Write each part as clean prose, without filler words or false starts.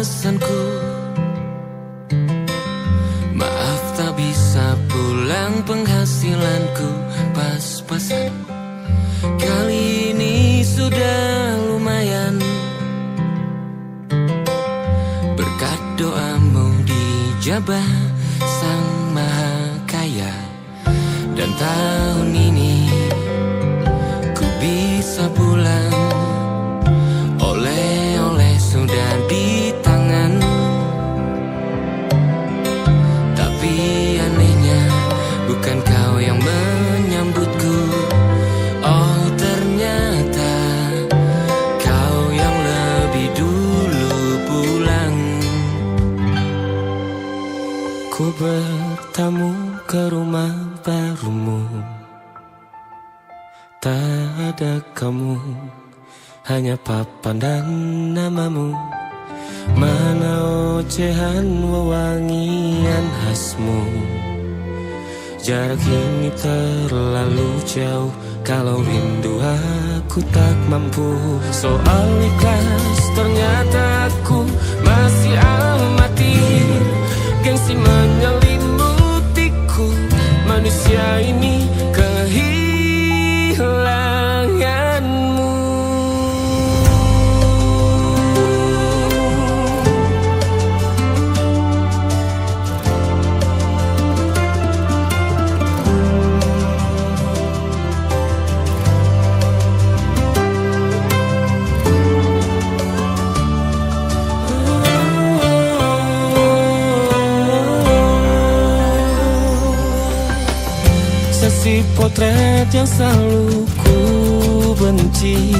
pesanku. Maaf tak bisa pulang, penghasilanku pas-pasan. Kali ini sudah lumayan, berkat doamu dijabah Sang Maha Kaya. Dan tahun ini ku bisa pulang, oleh-oleh sudah di tangan. Tapi anehnya bukan kau yang menyambutku. Oh ternyata kau yang lebih dulu pulang. Ku bertamu ke rumah barumu, tak ada kamu, hanya papan dan namamu. Mana ocehan wewangian khasmu. Jarak ini terlalu jauh, kalau rindu aku tak mampu. Soal ikhlas ternyata aku masih amati. Gengsi menyelimutiku, manusia ini kehilanganmu. Sesi potret yang selalu ku benci.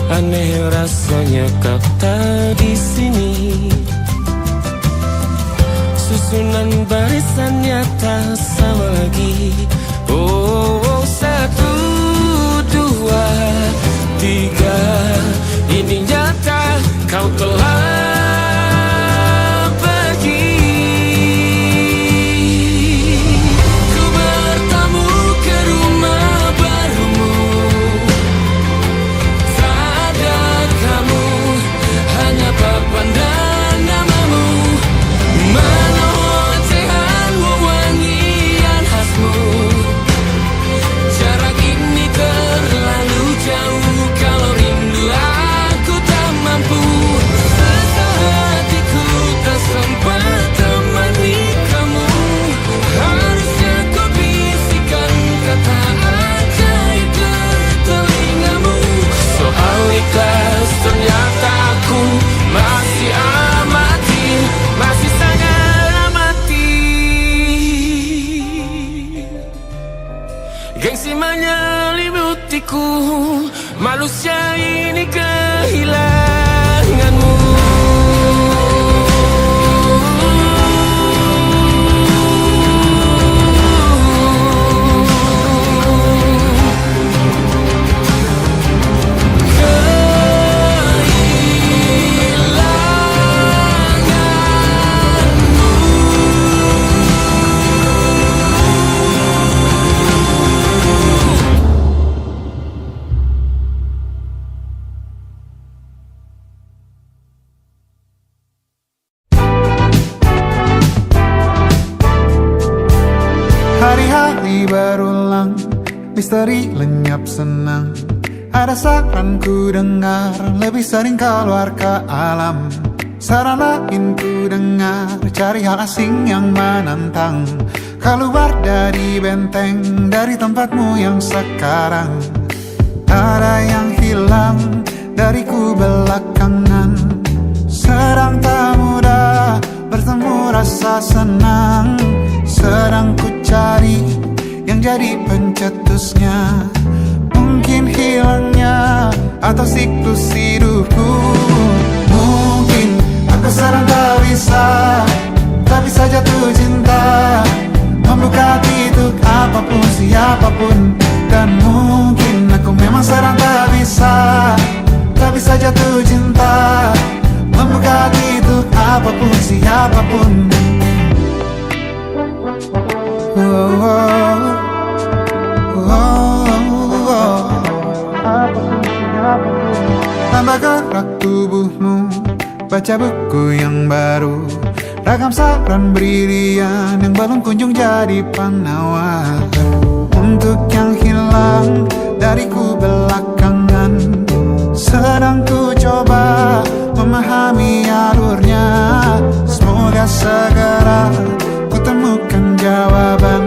Aneh rasanya kau tak di sini. Susunan barisannya tak sama lagi. Oh, oh, 1, 2, 3. Ini nyata kau telah ternyata aku masih amati, masih sangat amati. Gengsi menyelimutiku, manusia ini kehilanganmu. Hari-hari berulang, misteri lenyap senang. Ada saran ku dengar, lebih sering keluar ke alam. Saran lain ku dengar, cari hal asing yang menantang. Keluar dari benteng, dari tempatmu yang sekarang. Ada yang hilang dariku belakangan. Sedang tak mudah bertemu rasa senang. Sedang ku cari yang jadi pencetusnya. Mungkin hilangnya atau siklus hidupku. Mungkin aku sedang tak bisa, tapi saja jatuh cinta. Membuka hati untuk apapun, siapapun. Dan mungkin aku memang sedang tak bisa, tapi saja jatuh cinta. Membuka hati untuk apapun, siapapun. Tambah gerak tubuhmu, baca buku yang baru, ragam saran brilian yang belum kunjung jadi penawar. Untuk yang hilang dariku belakangan, sedang ku coba memahami alurnya. Semoga segera ku temukan jawaban,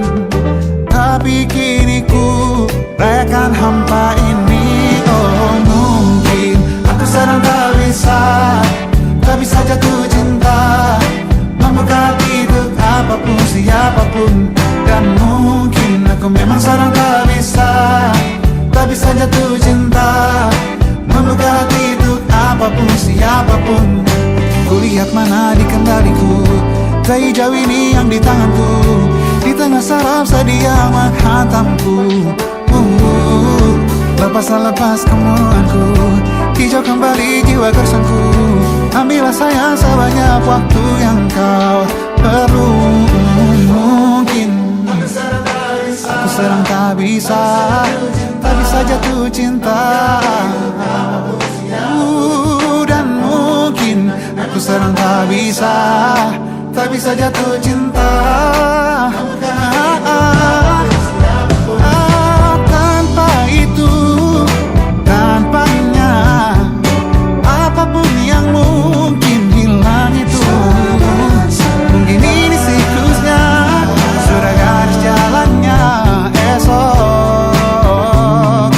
tapi kini ku rayakan hampa ini. Oh mungkin aku sedang tak bisa jatuh cinta, membuka untuk apapun siapapun. Dan mungkin aku memang sedang tak bisa jatuh cinta, membuka untuk apapun siapapun. Kulihat mana di kendaliku, teh hijau ini yang di tanganku, di tengah saraf sedia menghantamku. Lepas kemuanku, hijau kembali jiwa gersangku. Ambillah sayang sebanyak waktu yang kau perlu. Mungkin aku sedang tak bisa jatuh cinta, dan mungkin aku sedang tak bisa jatuh cinta. Tanpa itu, tanpanya, apapun yang mungkin hilang itu. Mungkin ini siklusnya, sudah garis jalannya. Esok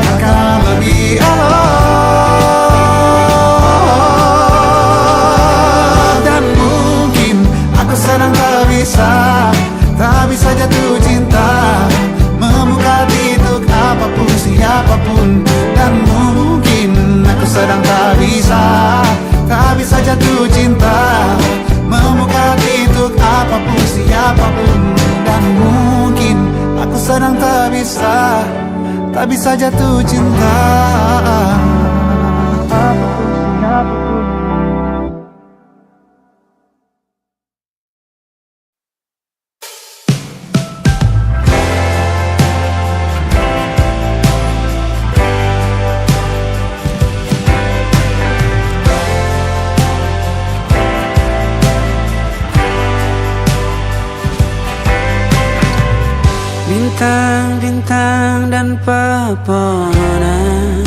akan lebih elok. Dan mungkin aku sedang tak bisa jatuh cinta, membuka untuk apapun siapapun. Dan mungkin aku sedang tak bisa jatuh cinta, membuka untuk apapun siapapun. Dan mungkin aku sedang tak bisa jatuh cinta. Bintang-bintang dan pepohonan,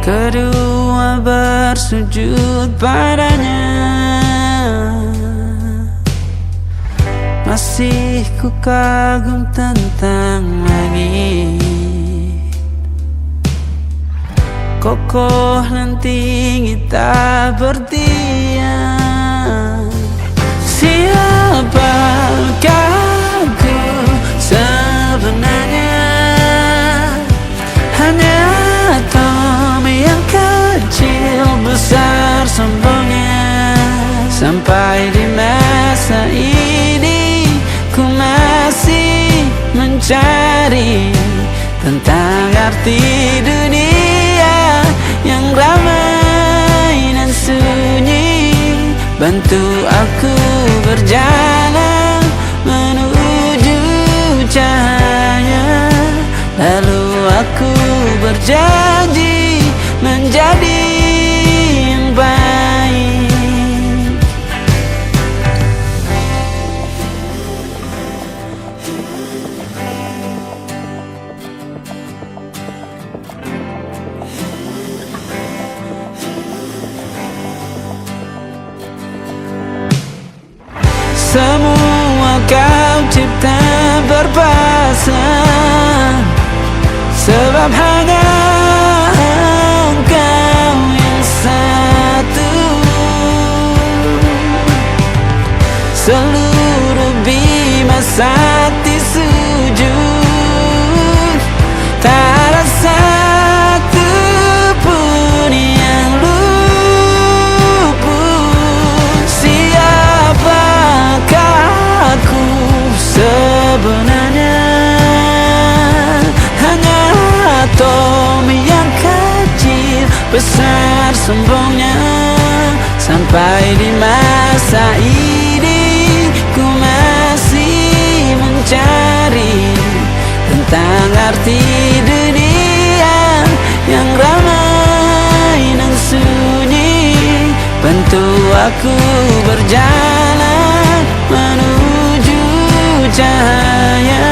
kedua bersujud padanya. Masih ku kagum tentang langit, kokoh dan tinggi tak bertiang. Siapakah aku sebenarnya? Hanya atom yang kecil besar sombongnya. Sampai di masa ini ku masih mencari tentang arti dunia yang ramai dan sunyi. Bantu aku berjalan menuju cahaya, lalu aku berjanji menjadi yang baik. Semua kau cipta berpasang, sebab hanya engkau yang satu. Seluruh bima sakti sujud, tak ada satu pun yang luput. Siapakah aku sebenarnya? Hanya atom yang kecil besar sombongnya. Sampai di masa ini ku masih mencari tentang arti dunia yang ramai aku berjalan menuju cahaya,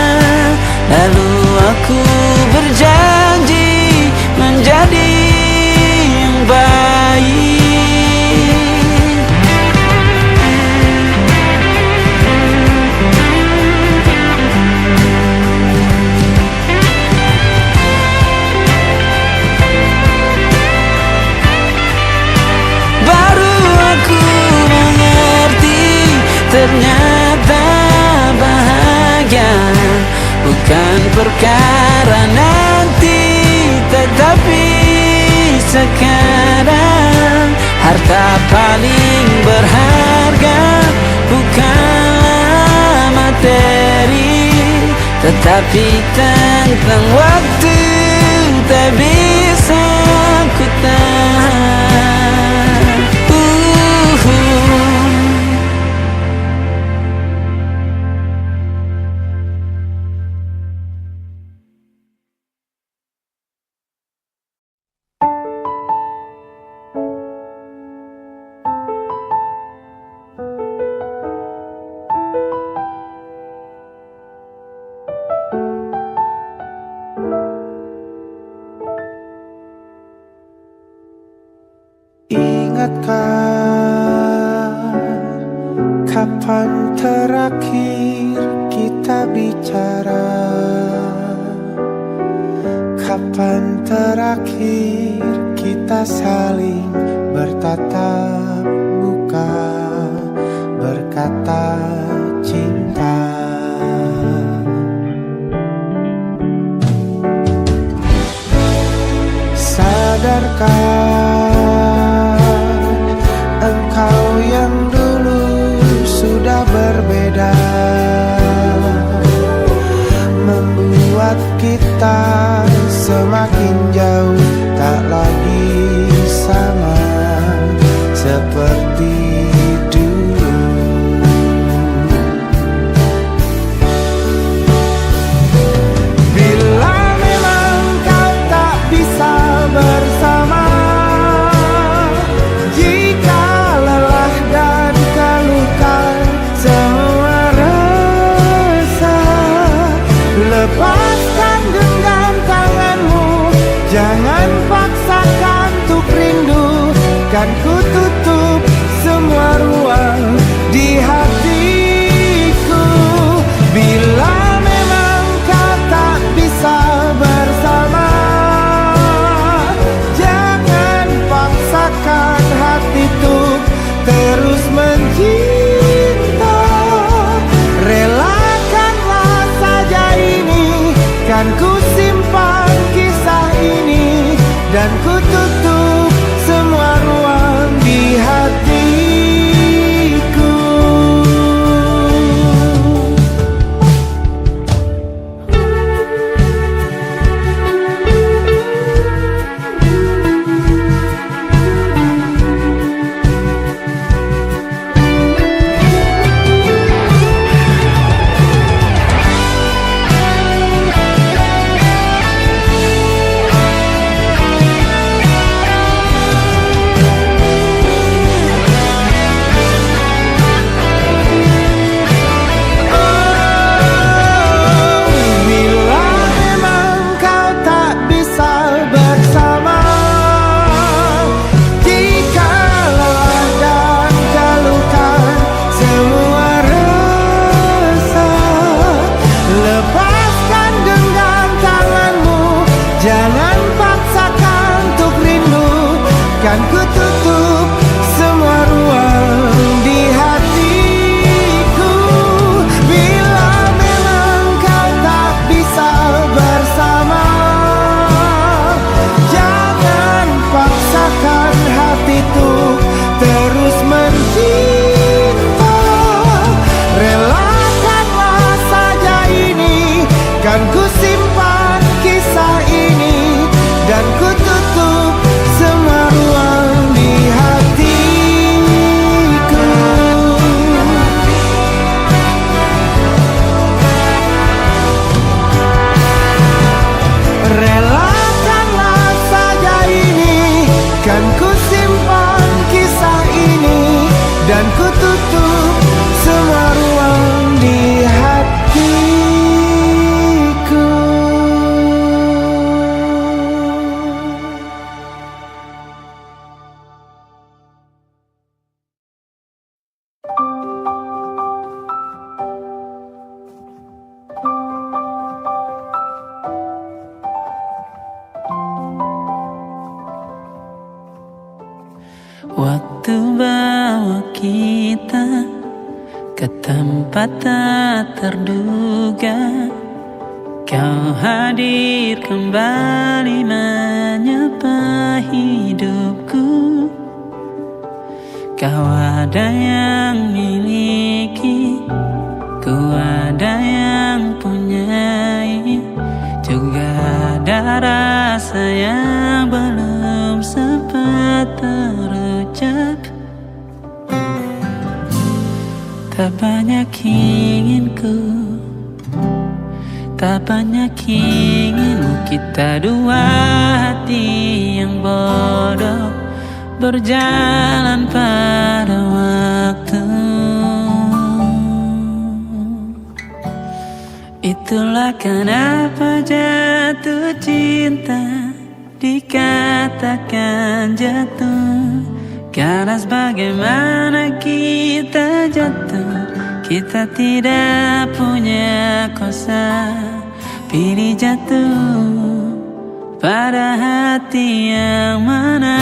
lalu aku berjanji menjadi yang baik. Ternyata bahagia bukan perkara nanti, tetapi sekarang. Harta paling berharga bukanlah materi, tetapi tentang waktu tak bisa ku tahan. Kapan terakhir kita bicara? Kapan terakhir kita saling bertatap muka, berkata cinta? Sadarkah engkau yang dulu sudah berbeda, membuat kita semakin jauh, tak lagi sama seperti dulu. Bila memang kau tak bisa bersama, jika lelah dan keluhkan semua rasa, lepaskan genggam tanganmu, jangan paksakan untuk rindu. Kan ku tutup semua ruang di hatiku. Bila memang kau tak bisa bersama, jangan paksakan hati untuk terus mencinta. Relakanlah saja ini, kan ku simpan kisah ini, dan ku tutup semua ruang di hatiku. Jangan paksakan untuk rindu, kan ku tutup semua ruang di hatiku. Bila memang kau tak bisa bersama, jangan paksakan hati untuk terus mencinta. Relakanlah saja ini, kan ku simpan kisah ini, dan ku tutup semua ruang di Waktu bawa kita ke tempat tak terduga, kau hadir kembali menyapa hidupku. Kau ada yang miliki, ku ada yang punyai, juga ada rasa yang belum sempat terucap. Tak banyak inginku, tak banyak inginmu, kita dua hati yang bodoh berjalan pada waktu. Itulah kenapa jatuh cinta dikatakan jatuh, karena sebagaimana kita jatuh, kita tidak punya kuasa pilih jatuh pada hati yang mana.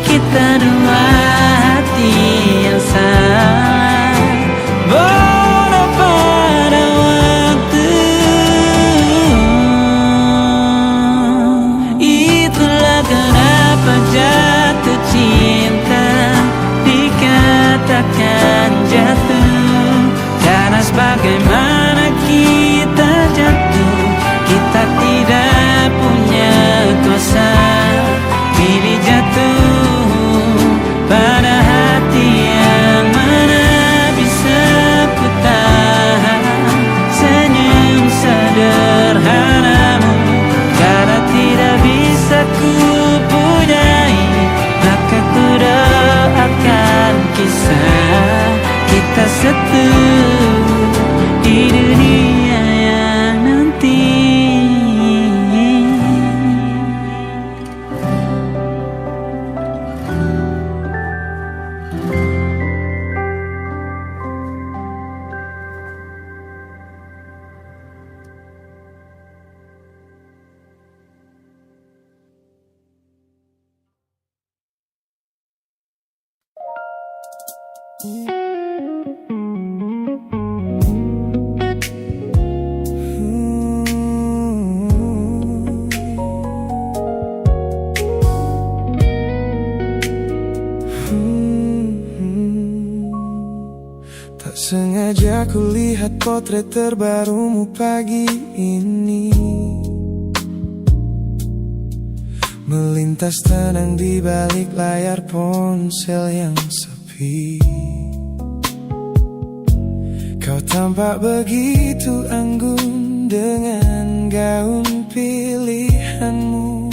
Kita dua hati yang sama, bodoh pada waktu. Itulah kenapa jatuh cinta dikatakan jatuh, karena sebagaimana kita jatuh, kita tidak punya kuasa pilih jatuh pada hati yang mana. Bisa ku tahan senyum sederhanamu, karena tidak bisa ku punyai, maka ku doakan kisah kita satu di dunia yang nanti. Tak sengaja kulihat potret terbarumu pagi ini, melintas tenang di balik layar ponsel yang sepi. Kau tampak begitu anggun dengan gaun pilihanmu,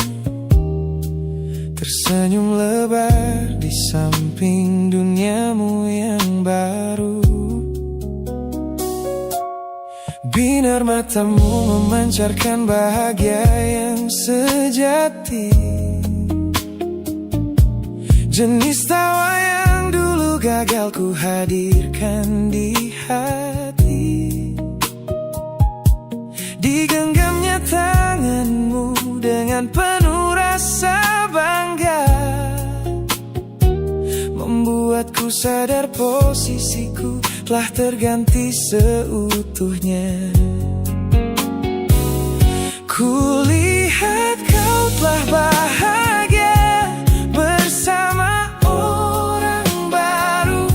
tersenyum lebar di samping duniamu yang baru. Binar matamu memancarkan bahagia yang sejati, jenis tawa yang dulu gagal ku hadirkan di hati. Digenggamnya tanganmu dengan penuh rasa bangga, membuatku sadar posisiku telah terganti seutuhnya. Kulihat kau telah bahagia bersama orang baru,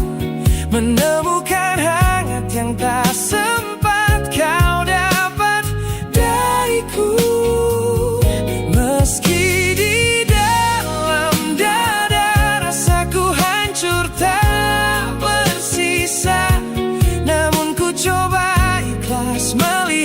menemukan hangat yang tak sempat kau dapat dariku. Meski di dalam dada rasaku hancur tak bersisa, namun ku coba ikhlas melihat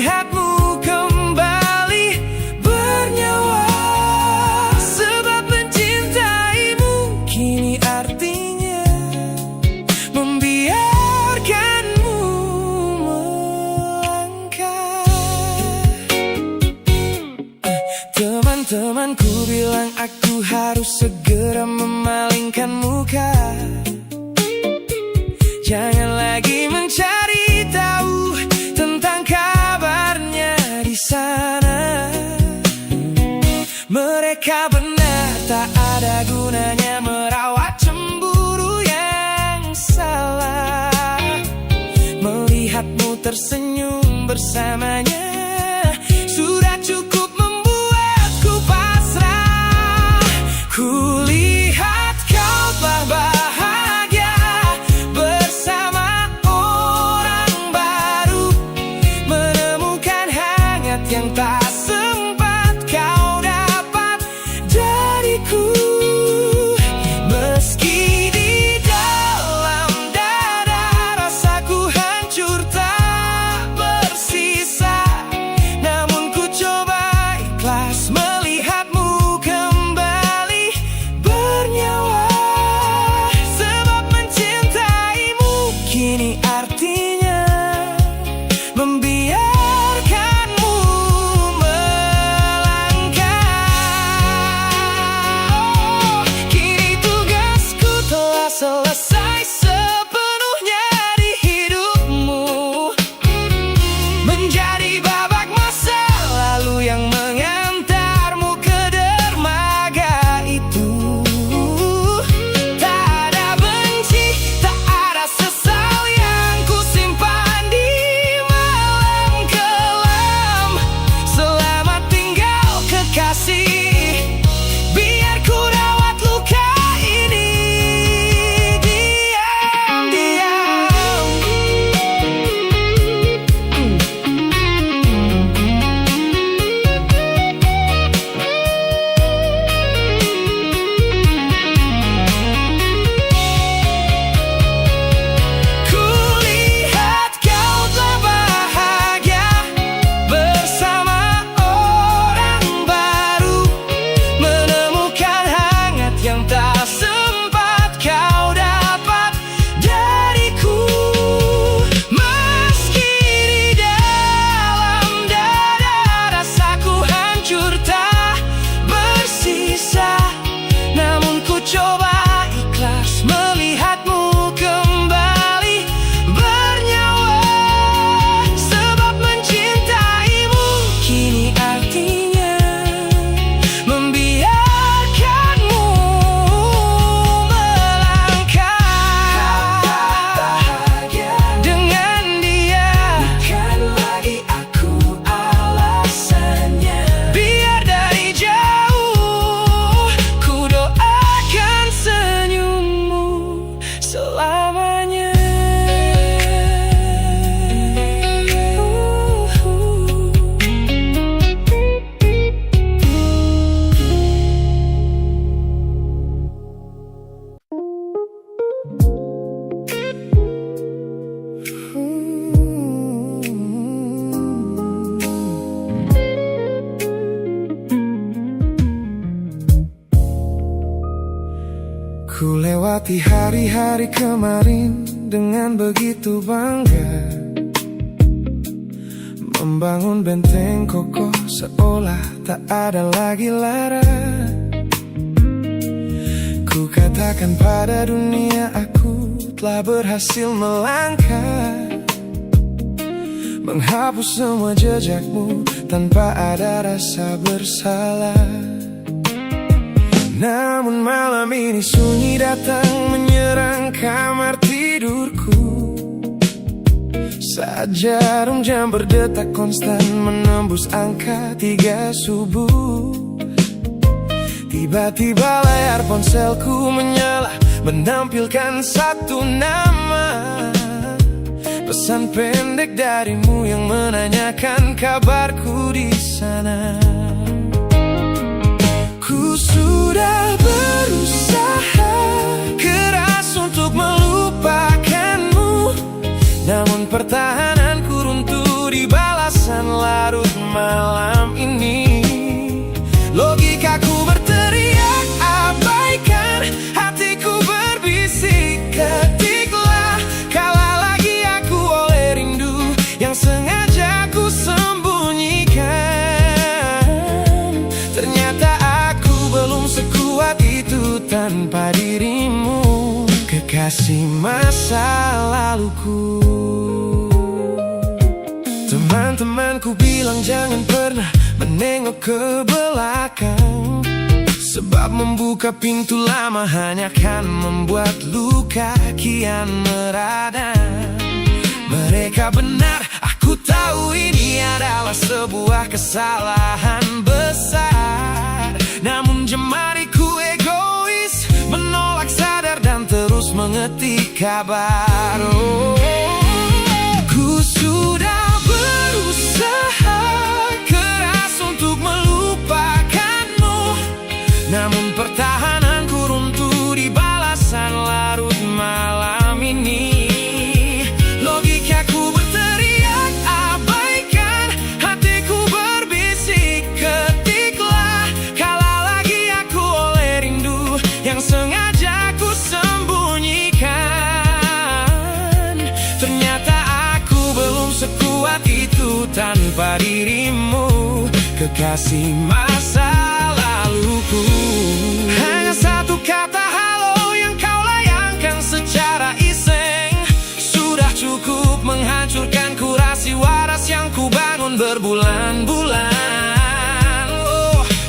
Jangan lagi mencari tahu tentang kabarnya di sana. Mereka benar, tak ada gunanya merawat cemburu yang salah. Melihatmu tersenyum bersamanya sudah cukup membuatku pasrah. Kulihat kau telah bahagia bersama orang baru, menemukan hangat yang tak sempat kau dapat dariku. Meski di dalam dada rasaku hancur tak bersisa, namun ku coba ikhlas melihatmu kembali bernyawa. Sebab mencintaimu kini artinya membiarkanmu melangkah. Kini tugasku telah selesai sepenuhnya di hidupmu, menjadi babak masa lalu yang mengantarmu ke dermaga itu. Tak ada benci, tak ada sesal yang ku simpan di malam kelam. Selamat tinggal kekasih, biar ku rawat luka ini diam-diam. Kulihat kau telah bahagia bersama orang baru, menemukan hangat yang tak sempat kau dapat dariku. Meski di dalam dada rasaku hancur tak bersisa, namun ku coba ikhlas melihatmu kembali bernyawa. Sebab mencintaimu kini artinya membiarkanmu melangkah. Dengan dia bukan lagi aku alasannya. Biar dari jauh ku doakan senyummu selamanya. Ku lewati hari-hari kemarin dengan begitu bangga, membangun benteng kokoh seolah tak ada lagi lara. Ku katakan pada dunia aku telah berhasil melangkah, menghapus semua jejakmu tanpa ada rasa bersalah. Namun malam ini sunyi datang menyerang kamar tidurku. Saat jarum jam berdetak konstan menembus angka 3 subuh. Tiba-tiba layar ponselku menyala, menampilkan satu nama. Pesan pendek darimu yang menanyakan kabarku di sana. Ku sudah berusaha keras untuk melupakanmu, namun pertahananku runtuh di balasan larut malam ini. Logikaku berteriak abaikan, hatiku berbisik ketiklah. Kalah lagi aku oleh rindu yang sengaja ku sembunyikan. Ternyata aku belum sekuat itu tanpa dirimu, kekasih masa lalu. laluku. Teman-temanku bilang jangan pernah menengok ke belakang, sebab membuka pintu lama hanya akan membuat luka kian meradang. Mereka benar, aku tahu ini adalah sebuah kesalahan besar. Namun jemariku egois, menolak sadar dan terus mengetik kabar. Ku sudah berusaha keras untuk melupakanmu, namun pertahananku runtuh di balasan larut malam ini. Logikaku berteriak abaikan, hatiku berbisik ketiklah. Kalah lagi aku oleh rindu yang sengaja ku sembunyikan. Ternyata aku belum sekuat itu tanpa dirimu, kekasih masa laluku. Hanya satu kata halo yang kau layangkan secara iseng sudah cukup menghancurkan kurasi waras yang ku bangun berbulan-bulan.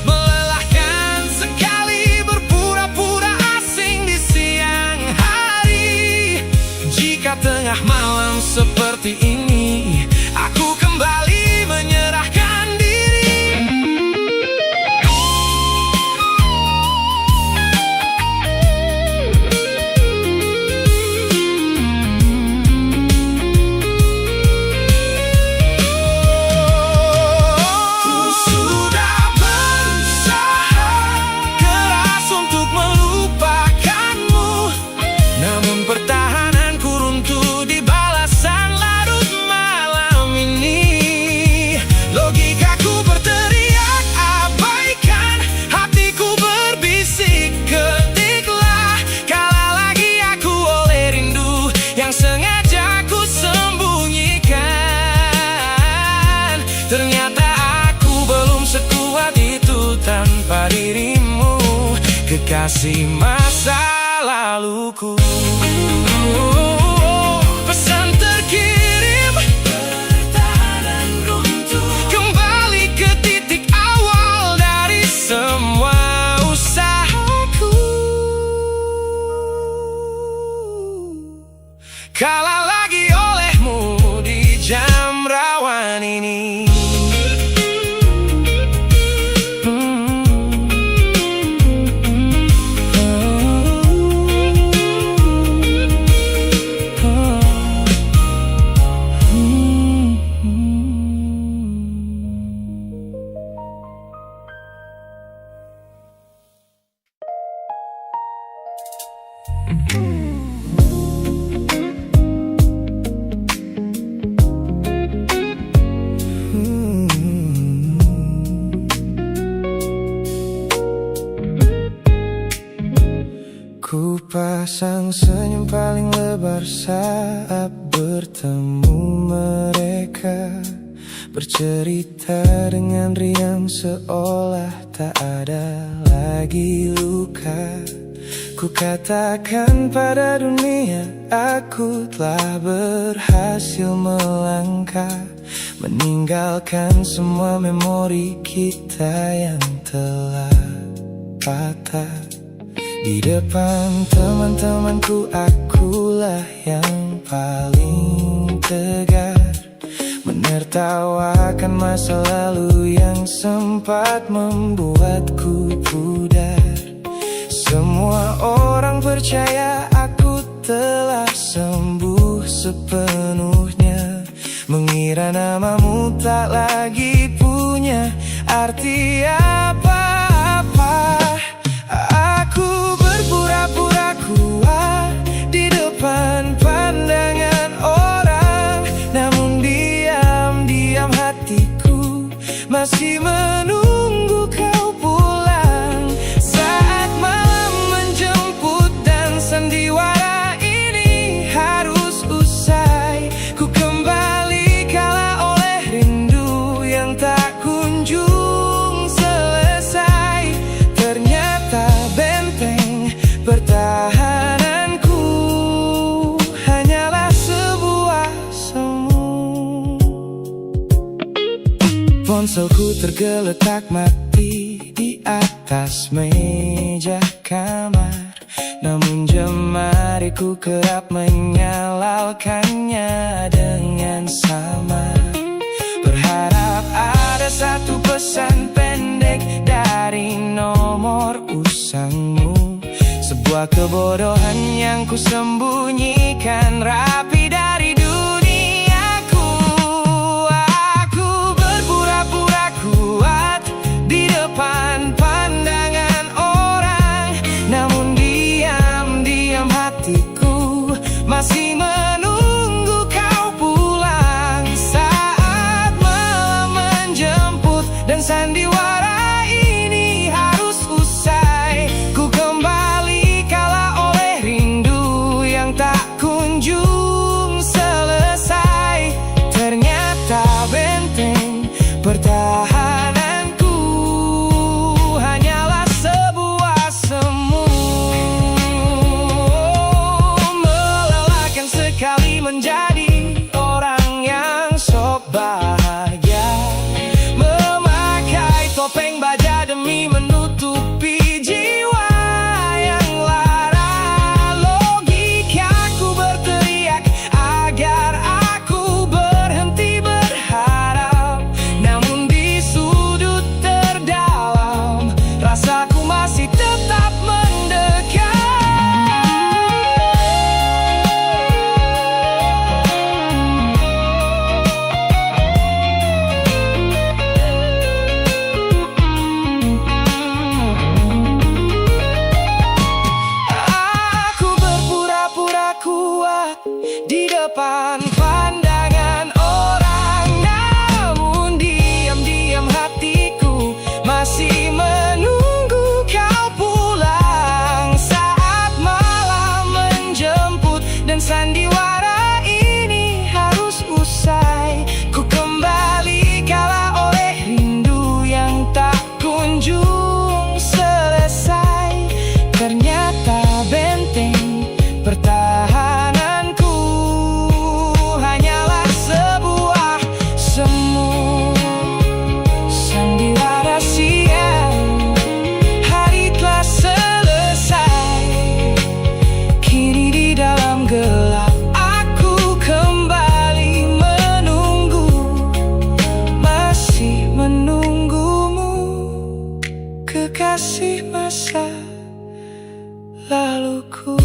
Melelahkan sekali berpura-pura asing di siang hari. Jika tengah malam seperti ini aku kembali menyerahkan diri. Ku sudah berusaha keras untuk melupakanmu, namun pertahananku runtuh di balasan larut malam ini. Logikaku berteriak abaikan, hatiku berbisik ketiklah. Kalah lagi aku oleh rindu yang sengaja ku sembunyikan. Ternyata aku belum sekuat itu tanpa dirimu, kekasih masa laluku. Pesan terkirim, pertahanan runtuh, kembali ke titik awal dari semua usahaku. Kalah lagi olehmu di jam rawan ini. Ku pasang senyum paling lebar saat bertemu mereka, bercerita dengan riang seolah tak ada lagi luka. Ku katakan pada dunia aku telah berhasil melangkah, meninggalkan semua memori kita yang telah patah. Di depan teman-temanku akulah yang paling tegar, menertawakan masa lalu yang sempat membuatku pudar. Semua orang percaya aku telah sembuh sepenuhnya, mengira namamu tak lagi punya arti apa-apa. Aku berpura-pura kuat di depan pandangan orang, namun diam-diam hatiku masih menunggu kau pulang. Saat malam menjemput dan sandiwara ini harus usai, ku kembali kalah oleh rindu yang tak kunjung selesai. Ponselku tergeletak mati di atas meja kamar, namun jemariku kerap menyalakannya dengan samar. Berharap ada satu pesan pendek dari nomor usangmu, sebuah kebodohan yang kusembunyikan rapi dari duniaku. Aku berpura-pura kuat di depan pandangan orang, namun diam-diam hatiku masih menunggu kau pulang. Saat malam menjemput dan sandiwara ini harus usai, ku kembali kala oleh rindu yang tak kunjung selesai. Ternyata benteng pertahananku hanyalah sebuah semu, melelahkan sekali menjadi orang yang sok bahagia, memakai topeng baja demi menutupi jiwa yang lara. Logikaku berteriak agar aku berhenti berharap, namun di sudut terdalam rasaku masih tetap mendekat. Aku berpura-pura kuat di depan pandangan orang, namun diam-diam hatiku masih menunggu kau pulang. Saat malam menjemput dan sandiwara ini harus usai, ku kembali kala oleh rindu yang tak kunjung selesai. Ternyata benteng pertahananku hanyalah sebuah semu, sandiwara siang. Hari telah selesai, kini di dalam gelap aku kembali menunggu, masih menunggumu, kekasih masa laluku.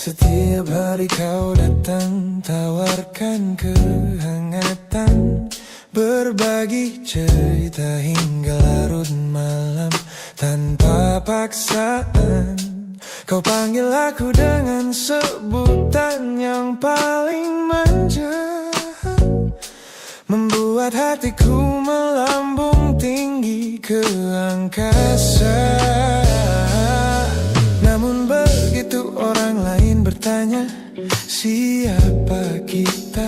Setiap hari kau datang, tawarkan kehangatan, berbagi cerita hingga larut malam tanpa paksaan. Kau panggil aku dengan sebutan yang paling manja, membuat hatiku melambung tinggi ke angkasa. Namun begitu orang lain bertanya siapa kita,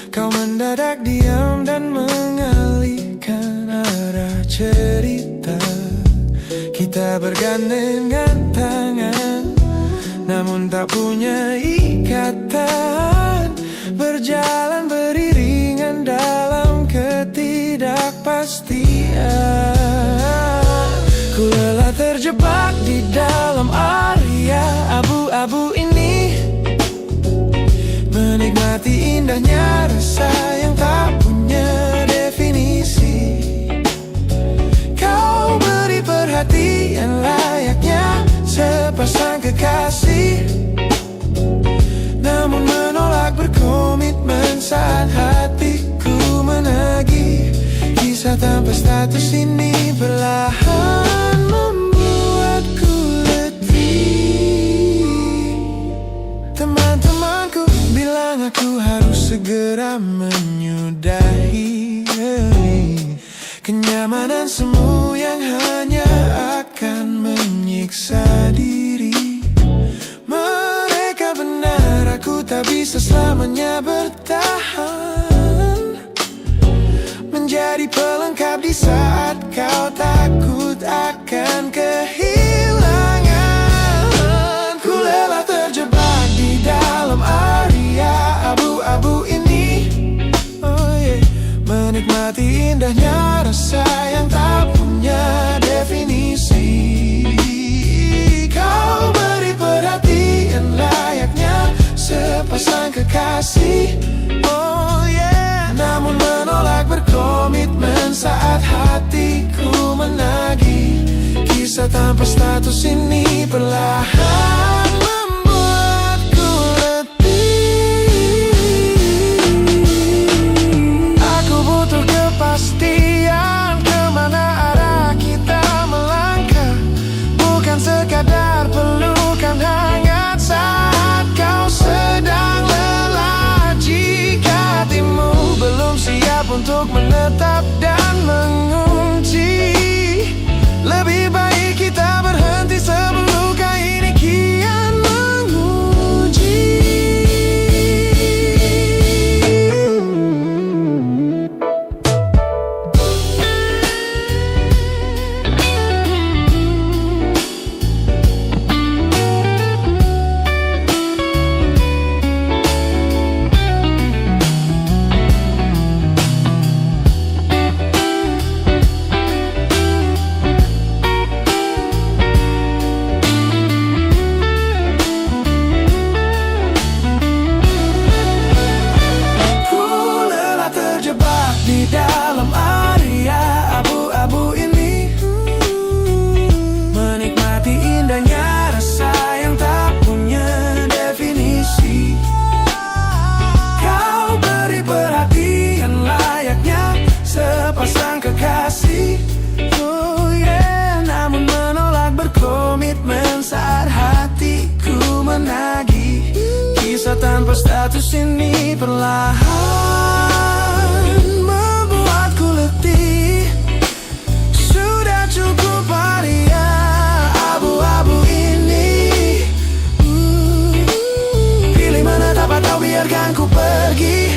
kau mendadak diam dan mengalihkan arah cerita. Kita bergandengan tangan, namun tak punya ikatan, berjalan beriringan dalam ketidakpastian. Ku lelah terjebak di dalam area abu-abu ini, menikmati indahnya rasa yang tak punya definisi. Kau beri perhatian layaknya sepasang kekasih, namun menolak berkomitmen saat hatiku menagih. Kisah tanpa status ini menyudahi kenyamanan semu yang hanya akan menyiksa diri. Mereka benar, aku tak bisa selamanya bertahan menjadi pelengkap di saat kau takut akan kehilangan. Ku lelah terjebak di dalam area abu-abu ini, menikmati indahnya rasa yang tak punya definisi. Kau beri perhatian layaknya sepasang kekasih, namun menolak berkomitmen saat hatiku menagih. Kisah tanpa status ini perlahan membuatku letih. Aku butuh kepastian kemana arah kita melangkah, bukan sekadar pelukan hangat saat kau sedang lelah. Jika hatimu belum siap untuk menetap dan mengunci, lebih baik kita berhenti sebelum luka ini kian menguji. Di dalam area abu-abu ini, menikmati indahnya rasa yang tak punya definisi. Kau beri perhatian layaknya sepasang kekasih, namun menolak berkomitmen saat hatiku menagih. Kisah tanpa status ini perlahan membuatku letih. Sudah cukup area abu-abu ini, pilih menetap atau biarkan ku pergi.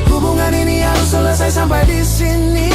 Hubungan ini harus selesai sampai di sini.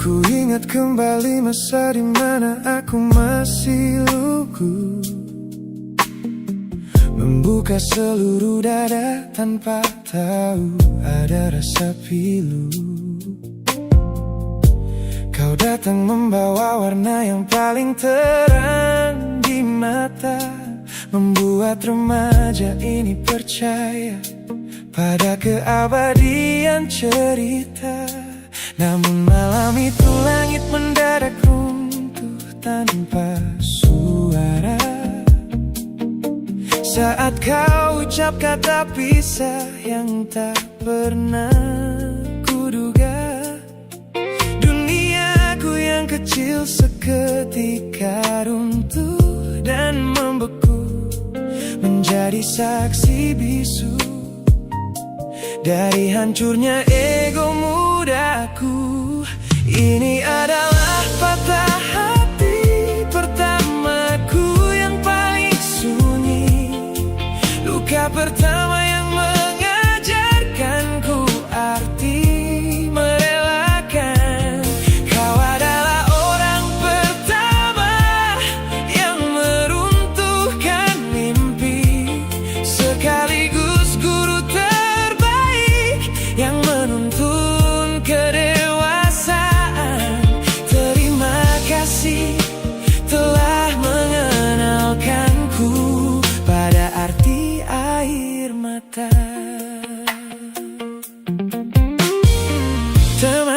Ku ingat kembali masa di mana aku masih lugu, membuka seluruh dada tanpa tahu ada rasa pilu. Kau datang membawa warna yang paling terang di mata, membuat remaja ini percaya pada keabadian cerita. Namun malam itu langit mendadak runtuh tanpa suara saat kau ucap kata pisah yang tak pernah kuduga. Duniaku yang kecil seketika runtuh dan membeku, menjadi saksi bisu dari hancurnya ego mudaku. Ini adalah patah hati pertamaku yang paling sunyi, luka pertama yang mengajarkanku arti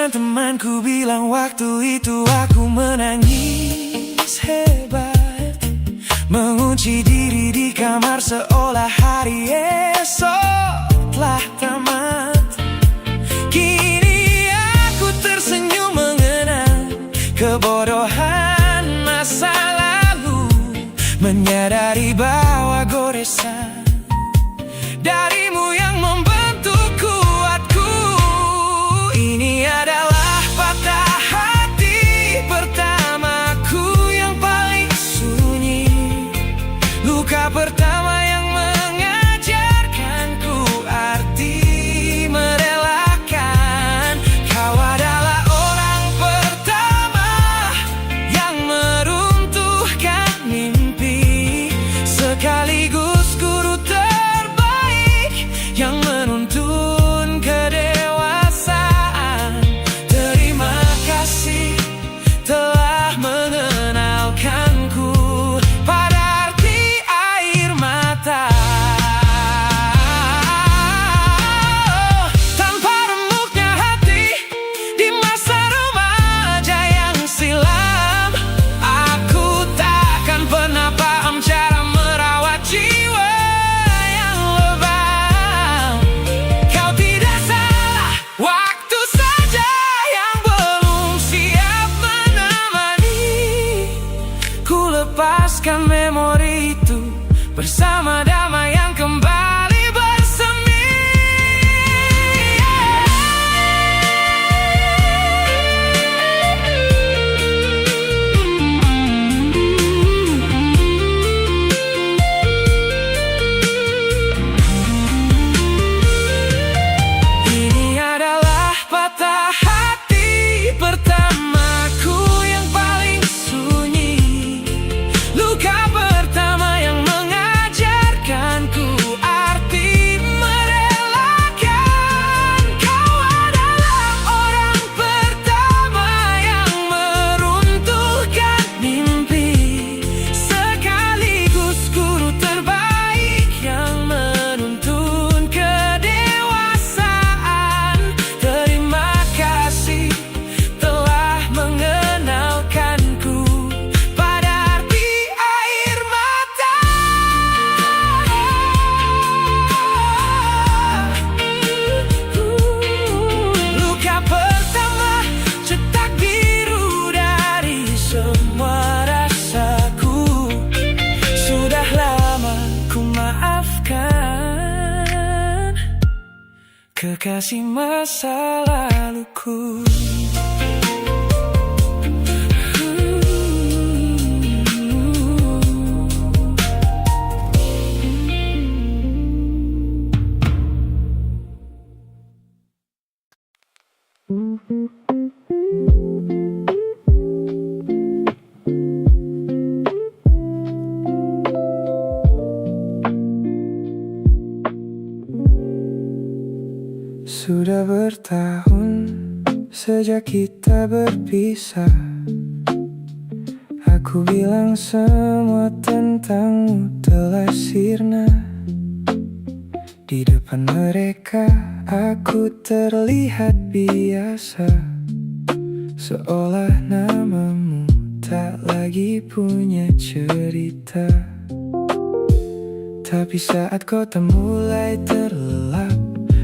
Teman-temanku bilang waktu itu aku menangis hebat, mengunci diri di kamar seolah hari esok telah tamat. Kini aku tersenyum mengenang kebodohan masa lalu, menyadari bahwa goresan darimu yang membentuk kuatku. Ini adalah patah hati pertamaku yang paling sunyi, luka pertama yang mengajarkanku arti merelakan. Kau adalah orang pertama yang meruntuhkan mimpi, sekaligus guru terbaik yang menuntun kedewasaan. Terima kasih telah mengenalkanku pada arti air mata. Tanpa remuknya hati di masa remaja yang silam, aku takkan pernah paham cara merawat jiwa yang lebam. Kau tidak salah, waktu saja yang belum siap menemani. Ku lepaskan memori itu bersama damai yang kembali bersemi. Ini adalah patah hati pertamaku yang paling sunyi, luka pertama yang mengajarkanku arti merelakan. Kau adalah orang pertama yang meruntuhkan mimpi, sekaligus guru terbaik yang menuntun kedewasaan. Terima kasih telah mengenalkanku pada arti air mata. Luka pertama, cetak biru dari semua rasaku. Sudah lama ku maafkan kekasih masa laluku. Sudah bertahun sejak kita berpisah. Aku bilang semua tentangmu telah sirna. Di depan mereka aku terlihat biasa, seolah namamu tak lagi punya cerita. Tapi saat kota mulai terlelap,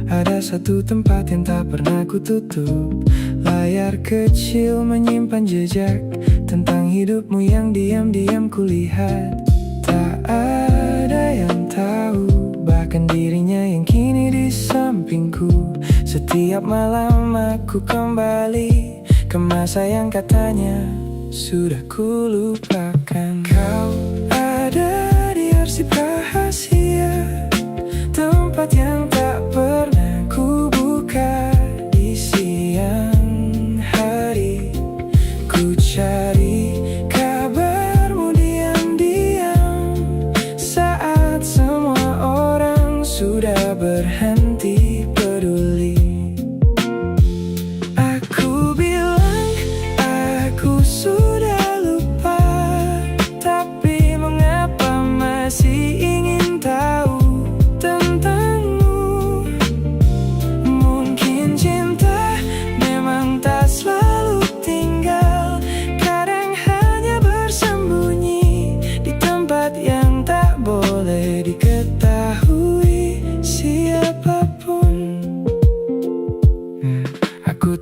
ada satu tempat yang tak pernah ku tutup. Layar kecil menyimpan jejak tentang hidupmu yang diam-diam kulihat. Tak ada yang tahu, bahkan dirinya yang kini di sampingku. Setiap malam aku kembali ke masa yang katanya sudah ku lupakan. Kau ada di arsip rahasia, tempat yang tak pernah ku buka. Di siang hari ku cari kabarmu diam-diam, saat semua orang sudah berhenti peduli. Aku bilang aku sudah lupa, tapi mengapa masih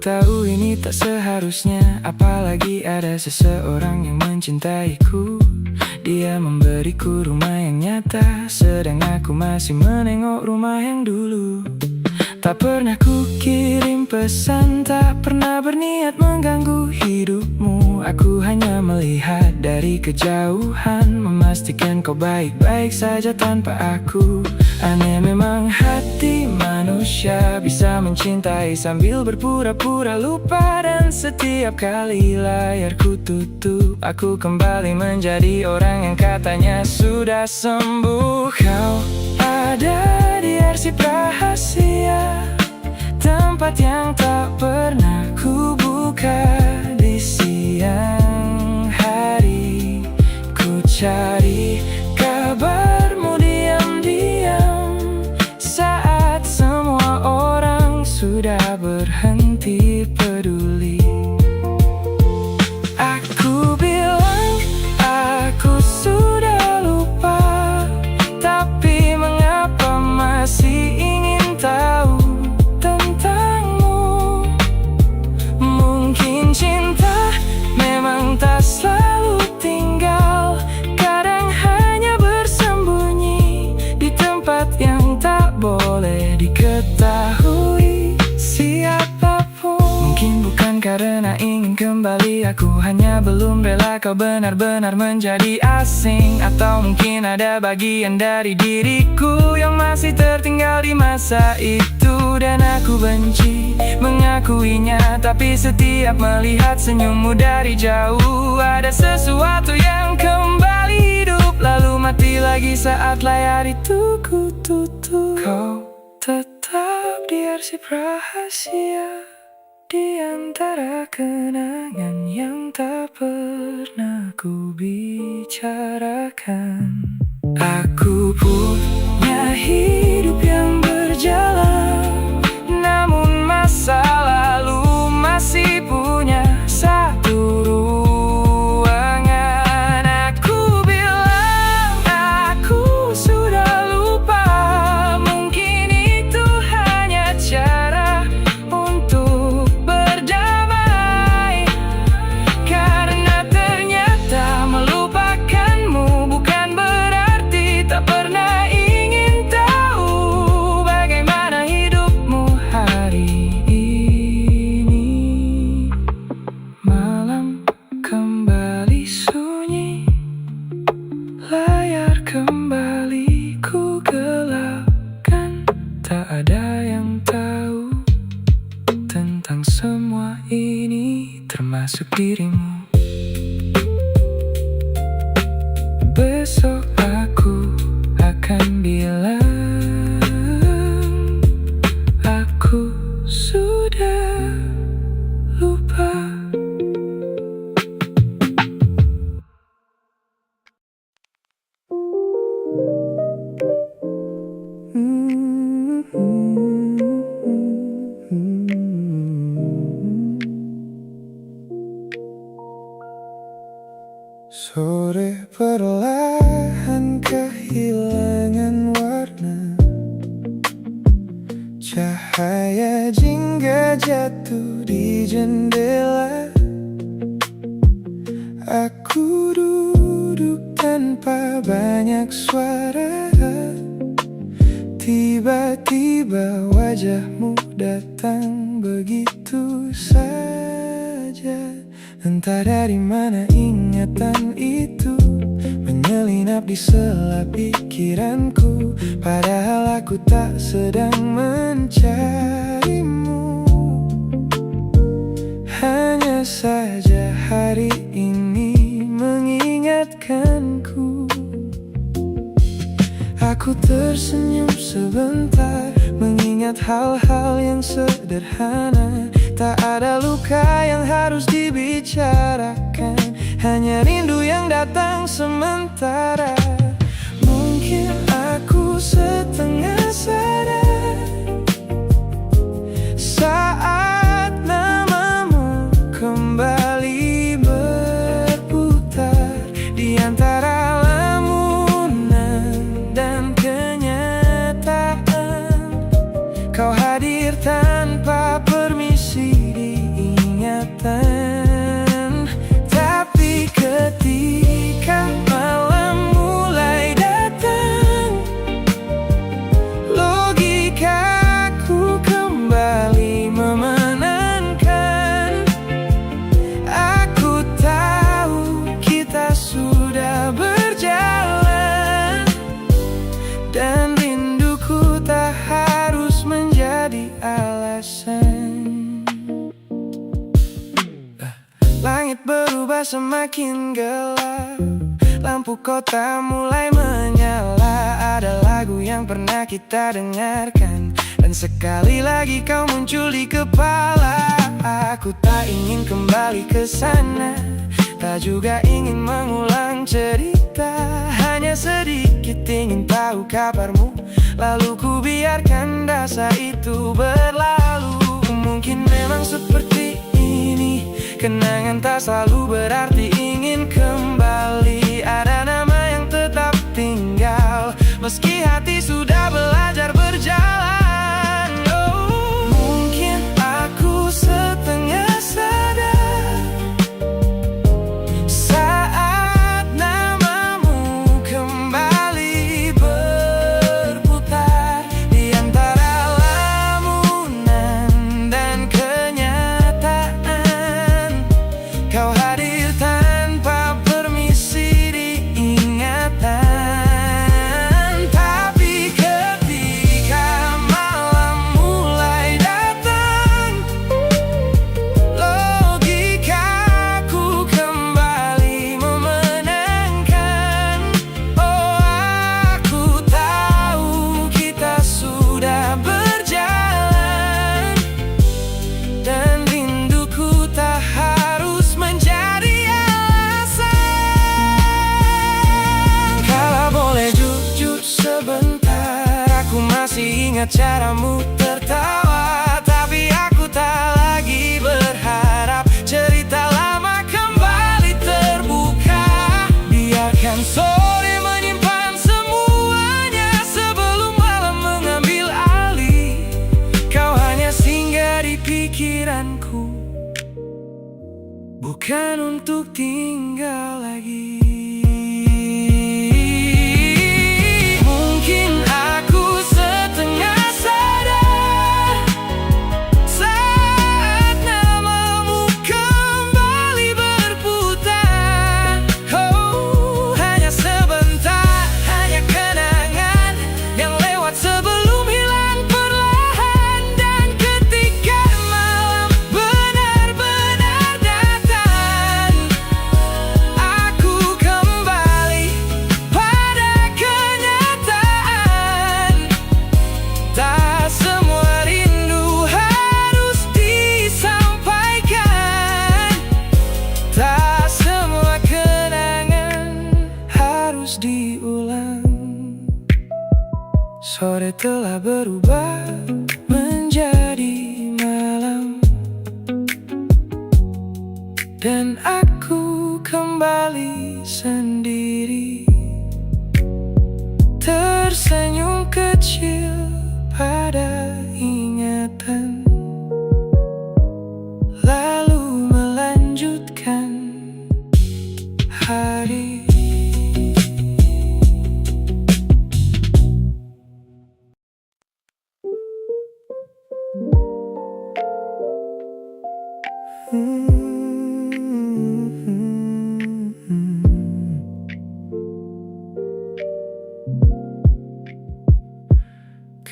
tahu ini tak seharusnya, apalagi ada seseorang yang mencintaiku. Dia memberiku rumah yang nyata, sedang aku masih menengok rumah yang dulu. Tak pernah ku kirim pesan, tak pernah berniat mengganggu hidupmu. Aku hanya melihat dari kejauhan, memastikan kau baik-baik saja tanpa aku. Aneh memang hati manusia, bisa mencintai sambil berpura-pura lupa. Dan setiap kali layarku tutup, aku kembali menjadi orang yang katanya sudah sembuh. Kau ada di arsip rahasia, tempat yang tak pernah ku buka. Di siang hari ku cari kabarmu diam-diam, saat semua orang sudah berhenti peduli. Aku bilang aku sudah lupa, tapi mengapa masih ingin tahu tentangmu? Mungkin cinta memang tak selalu tinggal, kadang hanya bersembunyi di tempat yang tak boleh diketahui siapapun. Mungkin bukan karena ingin kembali, aku hanya belum rela kau benar-benar menjadi asing. Atau mungkin ada bagian dari diriku yang masih tertinggal di masa itu, dan aku benci mengakuinya. Tapi setiap melihat senyummu dari jauh, ada sesuatu yang kembali hidup, lalu mati lagi saat layar itu ku tutup. Kau tetap di arsip rahasia, di antara kenangan yang tak pernah ku bicarakan. Aku punya hidup yang berjalan, namun masa lalu masih punya satu ruangan. Aku bilang aku sudah lupa, mungkin itu hanya cara untuk berdamai. Karena ternyata melupakanmu bukan berarti tak pernah ingin tahu bagaimana hidupmu hari ini. Malam kembali sunyi, layar kembali ku gelapkan. Tak ada yang tahu tentang semua ini, termasuk dirimu. Besok aku akan bilang aku sudah lupa. Sore perlahan kehilangan warna, cahaya jingga jatuh di jendela. Aku duduk tanpa banyak suara, tiba-tiba wajahmu datang begitu saja. Entah dari mana ingatan itu menyelinap di sela pikiranku, padahal aku tak sedang mencarimu. Hanya saja hari ini mengingatkanku. Aku tersenyum sebentar, mengingat hal-hal yang sederhana. Tak ada luka yang harus dibicarakan, hanya rindu yang datang sementara. Mungkin aku setengah sadar saat namamu kembali berputar di antara lamunan dan kenyataan. Kau hadir tanpa permisi di berubah semakin gelap. Lampu kota mulai menyala. Ada lagu yang pernah kita dengarkan, dan sekali lagi kau muncul di kepala. Aku tak ingin kembali ke sana, tak juga ingin mengulang cerita. Hanya sedikit ingin tahu kabarmu, lalu ku biarkan rasa itu berlalu. Mungkin memang seperti ini, kenangan tak selalu berarti ingin kembali. Ada nama yang tetap tinggal, meski hati sudah belajar berjalan. Oh, mungkin aku setengah sadar saat namamu kembali berputar di antara lamunan dan kenyataan. Kau hadir tanpa permisi di ingatan. Tapi ketika malam mulai datang, logikaku kembali memenangkan. Oh, aku tahu kita sudah berjalan, dan rinduku tak harus menjadi alasan. Kalau boleh jujur sebentar, aku masih ingat caramu tertawa. Tapi aku tak lagi berharap cerita lama kembali terbuka. Biarkan sore menyimpan semuanya sebelum malam mengambil alih. Kau hanya singgah di pikiranku, bukan untuk tinggal lagi. Mungkin aku setengah sadar saat namamu kembali berputar. Oh, hanya sebentar, hanya kenangan yang lewat sebelum hilang perlahan. Dan ketika malam benar-benar datang, aku kembali pada kenyataan. Tak semua rindu harus disampaikan, tak semua kenangan harus diulang. Sore telah berubah menjadi malam, dan aku kembali sendiri, tersenyum kecil pada ingatan, lalu melanjutkan hari.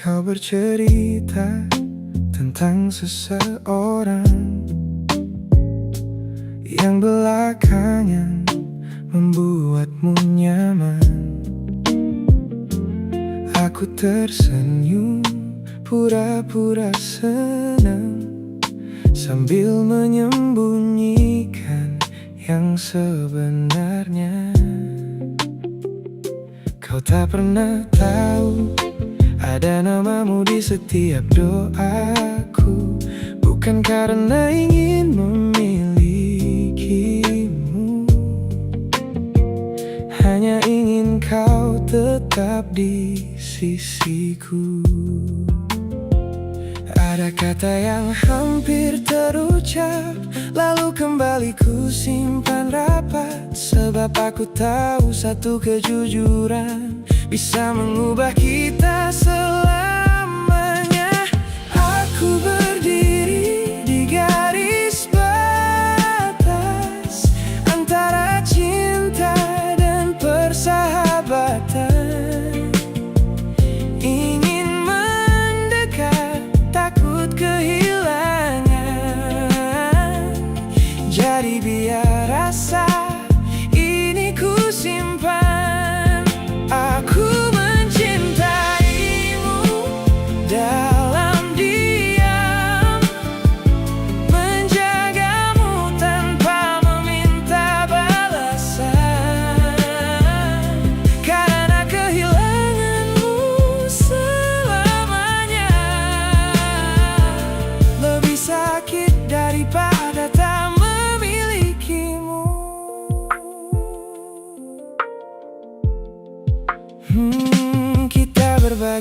Kau bercerita tentang seseorang yang belakangan membuatmu nyaman. Aku tersenyum, pura-pura senang, sambil menyembunyikan yang sebenarnya. Kau tak pernah tahu ada namamu di setiap doaku, bukan karena ingin memilikimu, hanya ingin kau tetap di sisiku. Ada kata yang hampir terucap, lalu kembali ku simpan rapat. Sebab aku tahu satu kejujuran bisa mengubah kita selamanya. Aku berdiri di garis batas antara cinta dan persahabatan. Ingin mendekat, takut kehilangan. Jadi biar rasa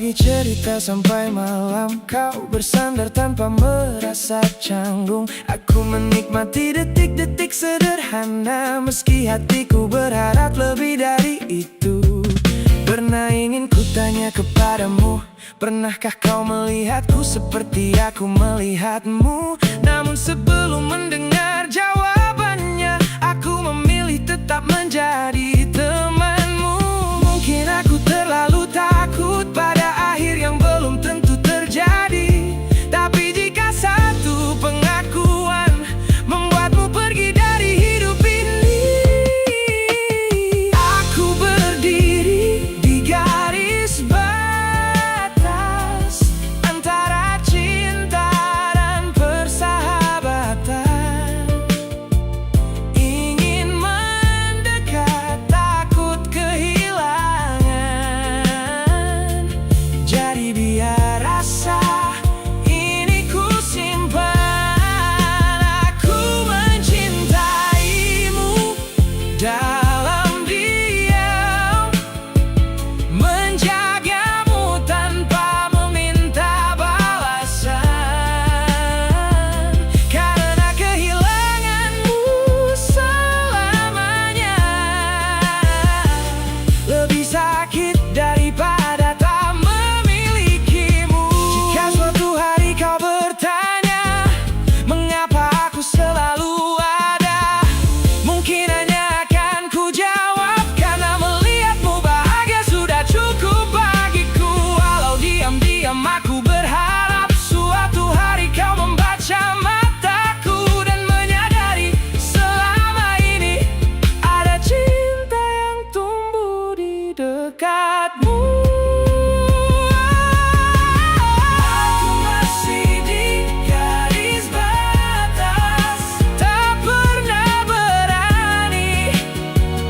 pagi cerita sampai malam, kau bersandar tanpa merasa canggung. Aku menikmati detik-detik sederhana, meski hatiku berharap lebih dari itu. Pernah ingin ku tanya kepadamu, pernahkah kau melihatku seperti aku melihatmu? Namun sebelum mendengar jawabannya, aku memilih tetap menjadi temanmu. Mungkin aku terlalu takut pada akhir yang belum tentu terjadi, tapi jika satu pengakuan membuatmu pergi dari hidup ini, aku berdiri di garis batas antara cinta dan persahabatan. Ingin mendekat, takut kehilangan. Jadi biar rasa ini ku simpan. Aku mencintaimu dalam diam, menjagamu tanpa meminta balasan. Karena kehilanganmu selamanya lebih sakit daripada tak memilikimu. Jika suatu hari kau bertanya mengapa aku selalu ada, mungkin hanya akan ku jawab karena melihatmu bahagia sudah cukup bagiku. Walau diam-diam aku berharap suatu hari kau membaca mataku dan menyadari selama ini ada cinta yang tumbuh di dekatmu. Aku masih di garis batas, tak pernah berani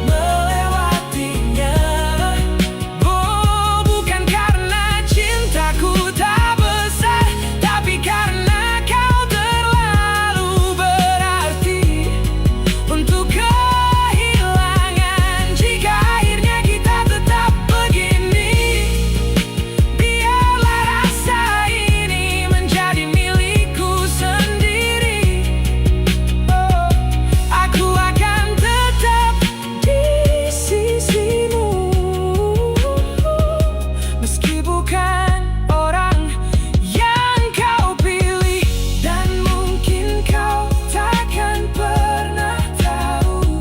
melewatinya. Oh, bukan karena cintaku tak besar, tapi karena kau terlalu berarti untuk kehilangan. Jika akhirnya kita tetap begini, biarlah rasa ini menjadi milikku sendiri. Oh, aku akan tetap di sisimu, meski bukan orang yang kau pilih. Dan mungkin kau takkan pernah tahu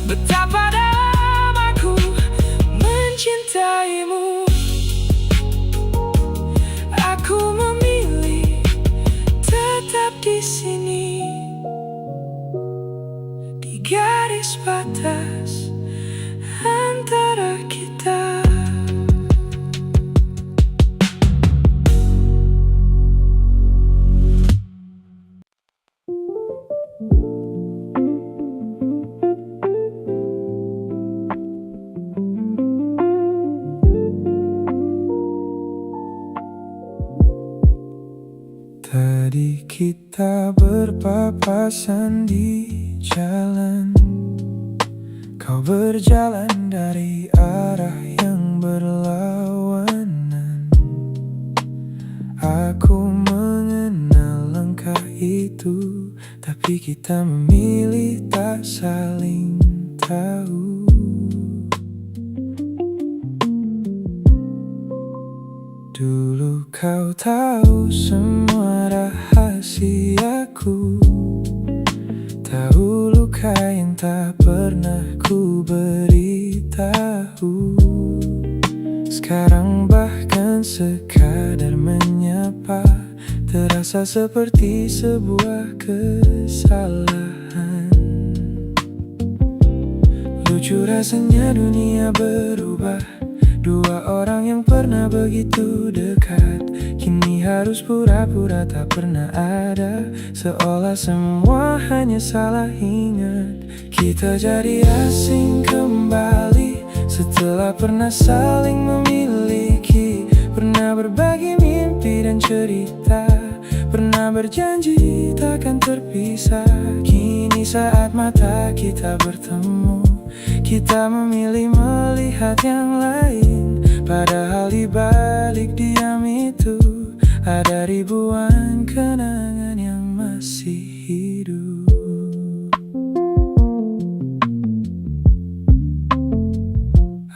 betapa dalam aku mencintaimu. Aku memilih tetap di sini, di garis batas antara kita. Tadi kita berpapasan di jalan, kau berjalan dari arah yang berlawanan. Aku mengenal langkah itu, tapi kita memilih tak saling tahu. Dulu kau tahu semua rahasiaku, tahu luka yang tak pernah ku beritahu. Sekarang bahkan sekadar menyapa terasa seperti sebuah kesalahan. Lucu rasanya dunia berubah, dua orang yang pernah begitu dekat kini harus pura-pura tak pernah ada, seolah semua hanya salah ingat. Kita jadi asing kembali setelah pernah saling memiliki, pernah berbagi mimpi dan cerita, pernah berjanji takkan terpisah. Kini saat mata kita bertemu, kita memilih melihat yang lain. Padahal di balik diam itu ada ribuan kenangan yang masih hidup.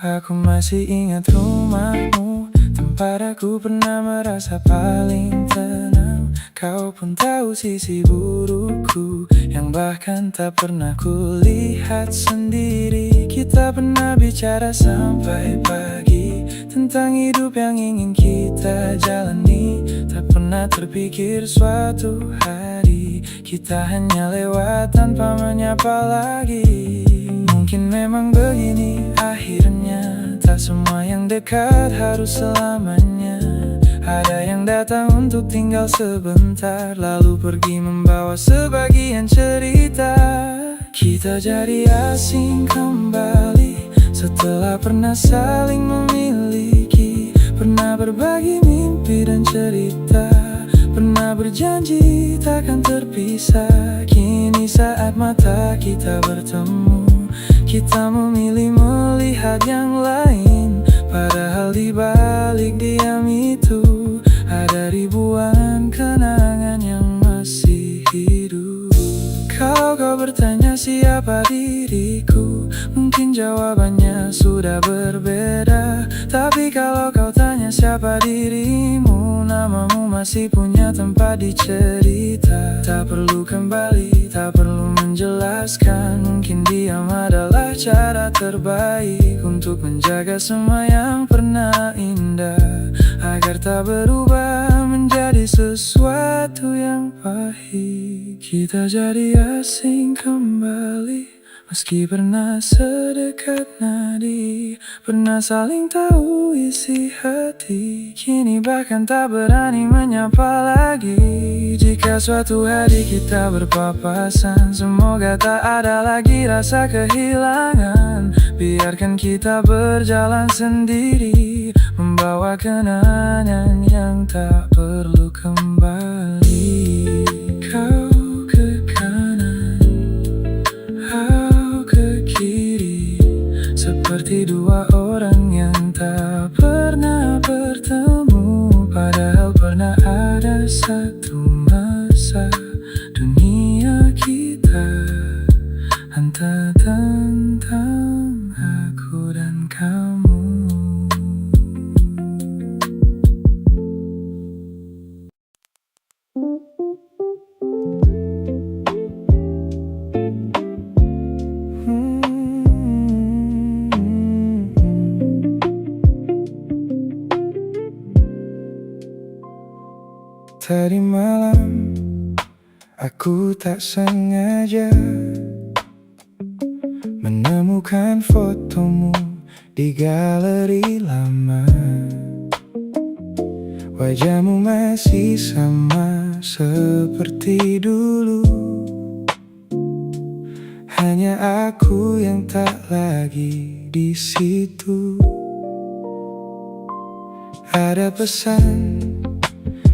Aku masih ingat rumahmu, tempat aku pernah merasa paling tenang. Kau pun tahu sisi burukku yang bahkan tak pernah kulihat sendiri. Kita pernah bicara sampai pagi tentang hidup yang ingin kita jalani. Tak pernah terpikir suatu hari kita hanya lewat tanpa menyapa lagi. Mungkin memang begini akhirnya, tak semua yang dekat harus selamanya. Ada yang datang untuk tinggal sebentar, lalu pergi membawa sebagian cerita. Kita jadi asing kembali setelah pernah saling memiliki. Pernah berbagi mimpi dan cerita, pernah berjanji takkan terpisah. Kini saat mata kita bertemu, kita memilih melihat yang lain. Padahal di balik diam itu ada ribuan kenangan yang masih hidup. Kau bertanya siapa diriku, mungkin jawabannya sudah berbeda. Tapi kalau kau tanya siapa dirimu, namamu masih punya tempat di cerita. Tak perlu kembali, tak perlu menjelaskan. Mungkin diam adalah cara terbaik untuk menjaga semua yang pernah indah, agar tak berubah menjadi sesuatu yang pahit. Kita jadi asing kembali, meski pernah sedekat nadi, pernah saling tahu isi hati. Kini bahkan tak berani menyapa lagi. Jika suatu hari kita berpapasan, semoga tak ada lagi rasa kehilangan. Biarkan kita berjalan sendiri, membawa kenangan yang tak perlu kembali. Kau ke kanan, aku ke kiri, seperti dua orang yang tak pernah bertemu. Padahal pernah ada satu masa dunia kita, entah tentang aku dan kamu. Tadi malam aku tak sengaja menemukan fotomu di galeri lama. Wajahmu masih sama seperti dulu, hanya aku yang tak lagi di situ. Ada pesan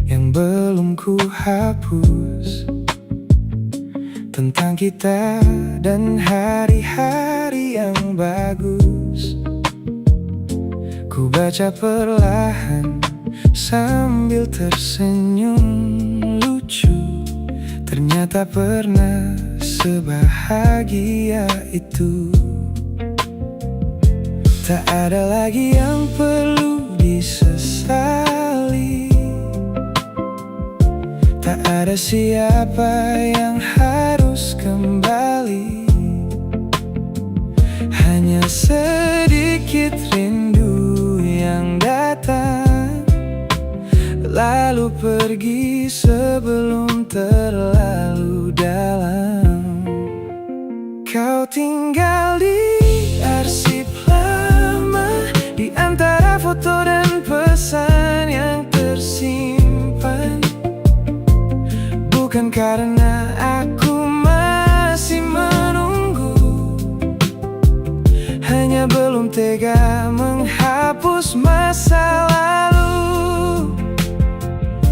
yang belum ku hapus tentang kita dan hari-hari yang bagus. Ku baca perlahan sambil tersenyum lucu. Ternyata pernah sebahagia itu. Tak ada lagi yang perlu disesali, tak ada siapa yang harus kembali. Hanya sedikit rindu yang datang lalu pergi sebelum terlalu dalam. Kau tinggal di arsip lama, di antara foto dan pesan yang tersimpan. Bukan karena aku masih menunggu, hanya belum tega menghapus masa lalu.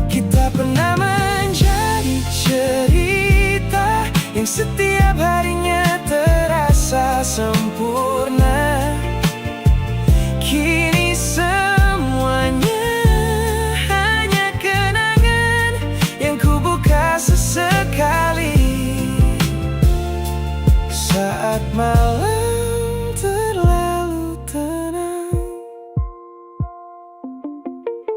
Kita pernah menjadi cerita yang setiap harinya terasa sempurna. Kini malam terlalu tenang,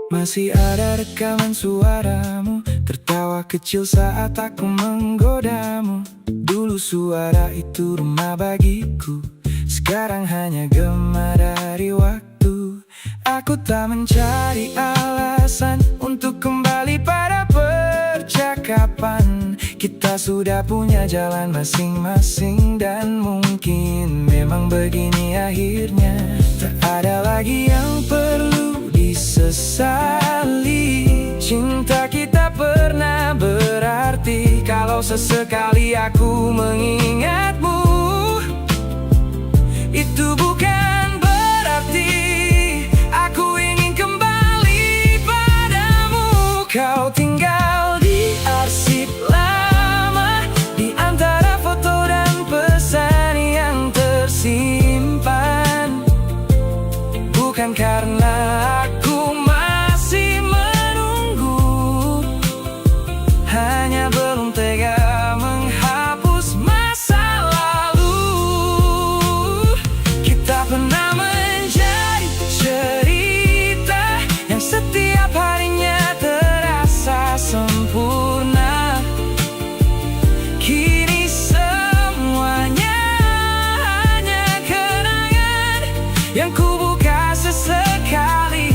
masih ada rekaman suaramu, tertawa kecil saat aku menggodamu. Dulu suara itu rumah bagiku, sekarang hanya gema dari waktu. Aku tak mencari alasan untuk kembali pada percakapan. Kita sudah punya jalan masing-masing, dan mungkin memang begini akhirnya. Tak ada lagi yang perlu disesali. Cinta kita pernah berarti. Kalau sesekali aku mengingatmu, itu bukan berarti aku ingin kembali padamu. Kau tinggal di arsip lama, di antara foto dan pesan yang tersimpan. Bukan karena aku masih menunggu, hanya belum tega menghapus masa lalu. Kita pernah menjadi cerita yang setiap harinya terasa sempurna. Kini semuanya hanya kenangan yang ku buka sesekali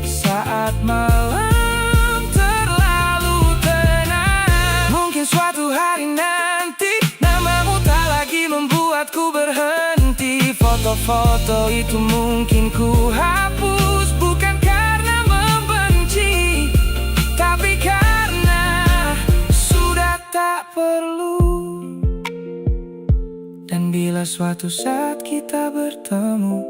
saat malam terlalu tenang. Mungkin suatu hari nanti namamu tak lagi membuatku berhenti. Foto-foto itu mungkin ku hapus, bukan karena membenci, tapi karena sudah tak perlu. Dan bila suatu saat kita bertemu,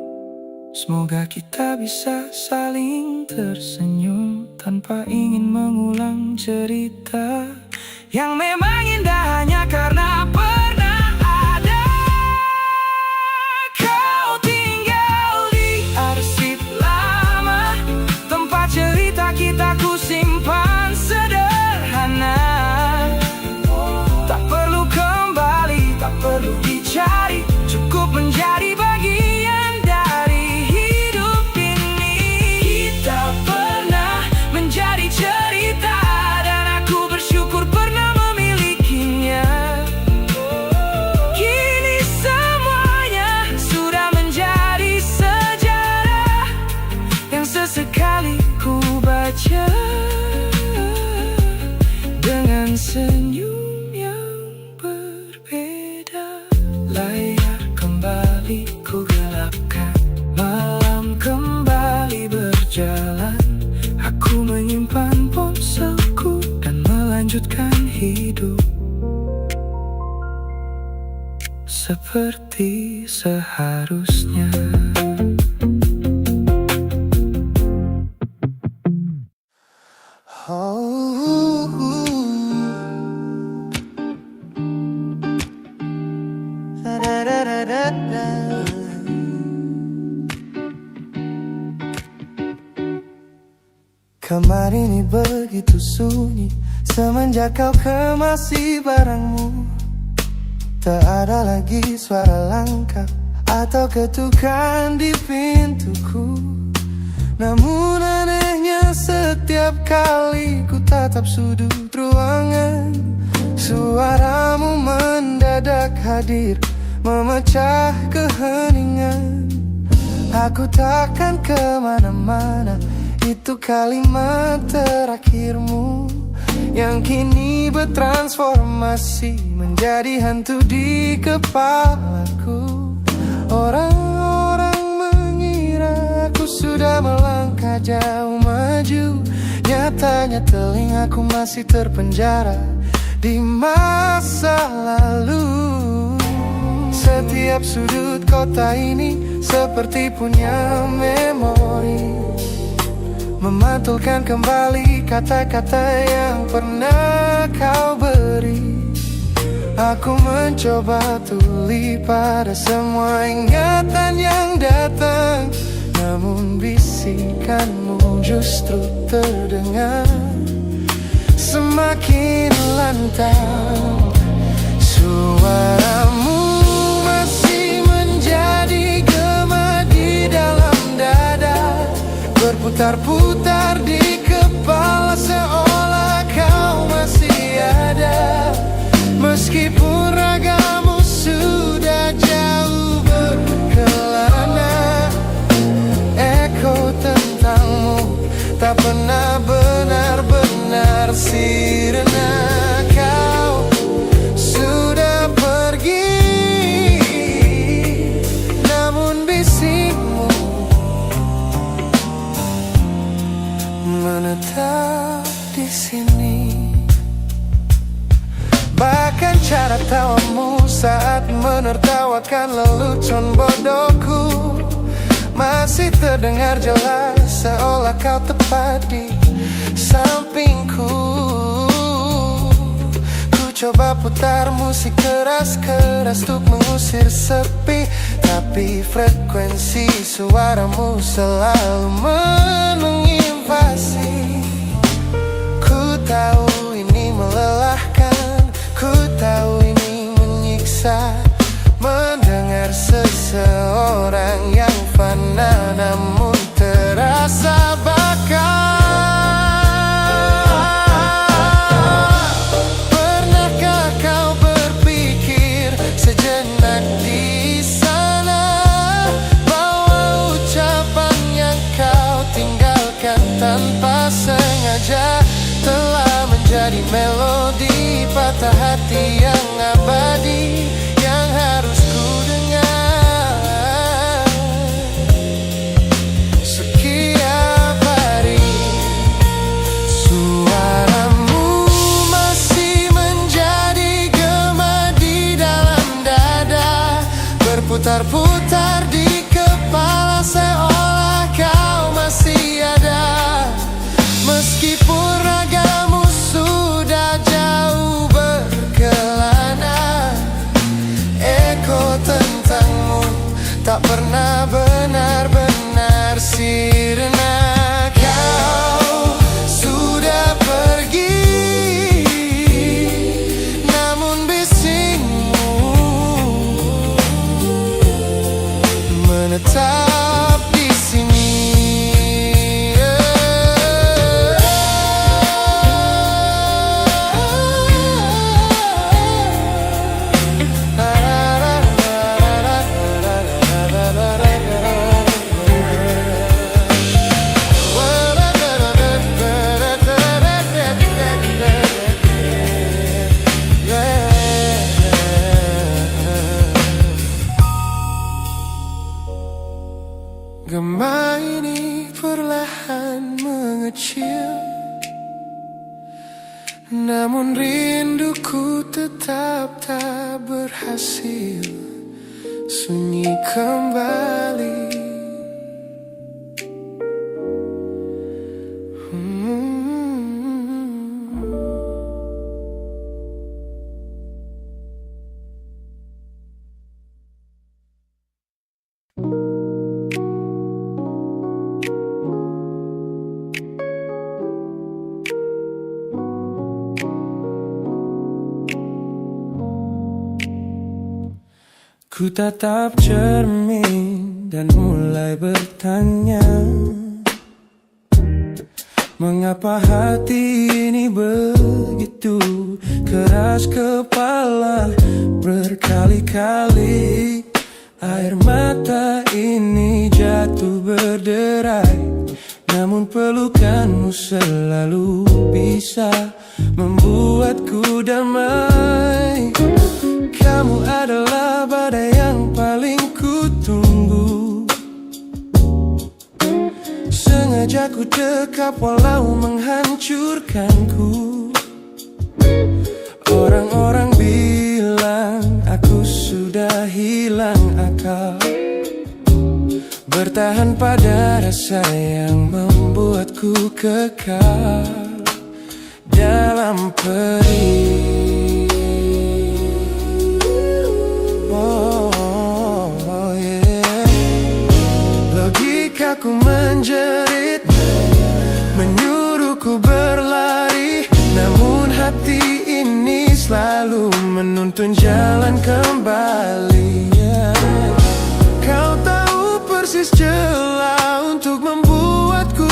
semoga kita bisa saling tersenyum tanpa ingin mengulang cerita yang memang indah hanya karena pernah ada. Kau tinggal di arsip lama, tempat cerita kita ku simpan sederhana. Tak perlu kembali, tak perlu dicari, cukup menjadi bagian dari hidup ini. Kita pernah menjadi cerita, dan aku bersyukur pernah memilikinya. Kini semuanya sudah menjadi sejarah yang sesekali ku baca dengan senyum yang berbeda. Layar kembali ku gelapkan, malam kembali berjalan. Aku menyimpan ponselku dan melanjutkan hidup seperti seharusnya. Kamar ini begitu sunyi semenjak kau kemasi barangmu. Tak ada lagi suara langkah atau ketukan di pintuku. Namun anehnya setiap kali ku tatap sudut ruangan, suaramu mendadak hadir memecah keheningan. Aku takkan kemana-mana, itu kalimat terakhirmu yang kini bertransformasi menjadi hantu di kepalaku. Orang-orang mengira aku sudah melangkah jauh maju, nyatanya telingaku masih terpenjara di masa lalu. Setiap sudut kota ini seperti punya memori, memantulkan kembali kata-kata yang pernah kau beri. Aku mencoba tuli pada semua ingatan yang datang, namun bisikanmu justru terdengar semakin lantang. Suara Berputar-putar di kepala seolah kau masih ada, meskipun ragamu sudah jauh berkelana. Eko tentangmu tak pernah benar-benar sirna. Kau sudah pergi, namun bisikmu menetap di sini. Bahkan cara tawamu saat menertawakan lelucon bodohku masih terdengar jelas, seolah kau tepat di sampingku. Ku coba putar musik keras-keras untuk mengusir sepi, tapi frekuensi suaramu selalu menginvasi. Ku tahu ini melelahkan, ku tahu ini menyiksa, mendengar seseorang yang fana namun terasa bakal. Pernahkah kau berpikir sejenak di sana bahwa ucapan yang kau tinggalkan tanpa sengaja telah menjadi melodi patah hati yang abadi yang harus ku dengar setiap hari. Suaramu masih menjadi gema di dalam dada, berputar-putar di kepala seolah kau masih ada, meskipun ragamu sudah jauh berkelana. Eko tentangmu tak pernah benar-benar sirna. Kau sudah pergi, namun bisikmu menetap di sini. Gema ini perlahan mengecil, namun rinduku tetap tak berhasil sunyi kembali. Ku tatap cermin dan mulai bertanya, mengapa hati ini begitu keras kepala. Berkali-kali air mata ini jatuh berderai, namun pelukanmu selalu bisa membuatku damai. Kamu adalah badai yang paling ku tunggu, sengaja ku dekap walau menghancurkanku. Orang-orang bilang aku sudah hilang akal, bertahan pada rasa yang membuatku kekal dalam perih. Logikaku menjerit, menyuruhku berlari, namun hati ini selalu menuntun jalan kembali. Kau tahu persis celah untuk membuatku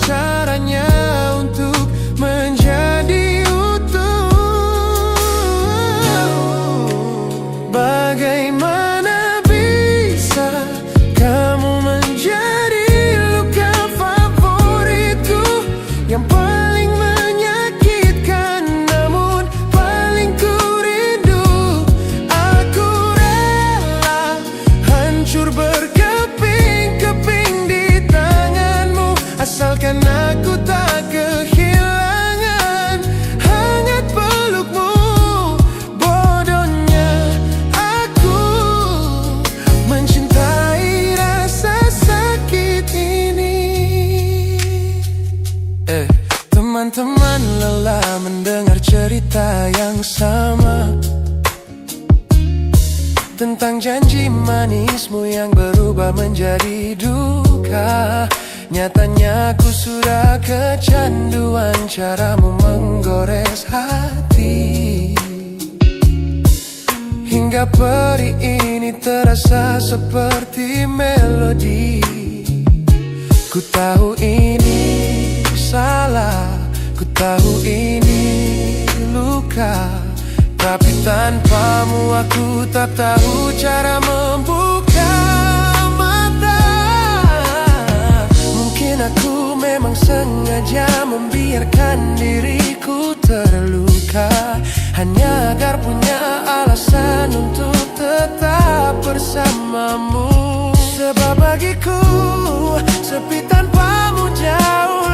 caranya untuk menjadi utuh. Bagaimana bisa kamu menjadi luka favoritku yang paling menyakitkan, namun paling ku rindu. Aku rela hancur berkeping-keping di tanganmu, asalkan aku tak kehilangan hangat pelukmu. Bodohnya aku mencintai rasa sakit ini. Teman-teman lelah mendengar cerita yang sama tentang janji manismu yang berubah menjadi duka. Nyatanya aku sudah kecanduan caramu menggores hati, hingga peri ini terasa seperti melodi. Ku tahu ini salah, ku tahu ini luka, tapi tanpamu aku tak tahu cara membuka mata. Mungkin aku memang sengaja membiarkan diriku terluka, hanya agar punya alasan untuk tetap bersamamu. Sebab bagiku sepi tanpamu jauh